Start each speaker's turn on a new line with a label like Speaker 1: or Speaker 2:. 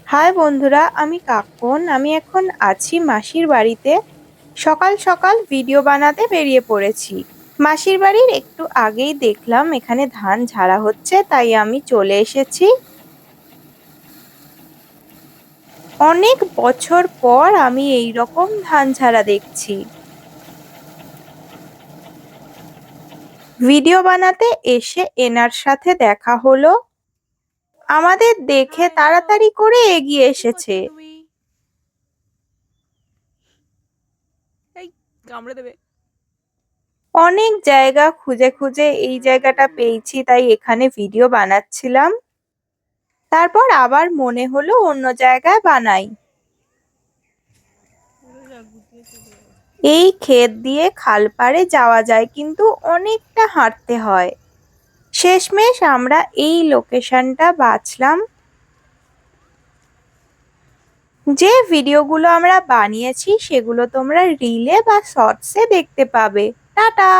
Speaker 1: High বন্ধুরা, আমি কাকন। আমি এখন আছি মাসির বাড়িতে। সকাল সকাল ভিডিও বানাতে বেরিয়ে পড়েছি। মাসির বাড়ির একটু আগেই দেখলাম এখানে ধান ঝাড়া হচ্ছে, তাই আমি চলে এসেছি। অনেক বছর পর আমি এই রকম ধান ঝাড়া দেখছি। ভিডিও বানাতে এসে এনার সাথে দেখা হলো। আমাদের দেখে
Speaker 2: হাই, হ্যালো।
Speaker 1: তাড়াতাড়ি করে এগিয়ে
Speaker 2: কি
Speaker 1: এসেছে।
Speaker 2: করছো তুমি? এই কামড়ে দেবে।
Speaker 1: অনেক জায়গা খুঁজে খুঁজে এই জায়গাটা পেয়েছি, তাই এখানে ভিডিও বানাচ্ছিলাম। তারপর আবার মনে হলো অন্য জায়গায় বানাই। এই ক্ষেত দিয়ে খালপাড়ে যাওয়া যায়, কিন্তু অনেকটা হাঁটতে হয়। শেষমেশ আমরা এই লোকেশনটা বাছলাম। যে ভিডিওগুলো আমরা বানিয়েছি সেগুলো তোমরা রিলে বা শর্টসে দেখতে পাবে। টাটা।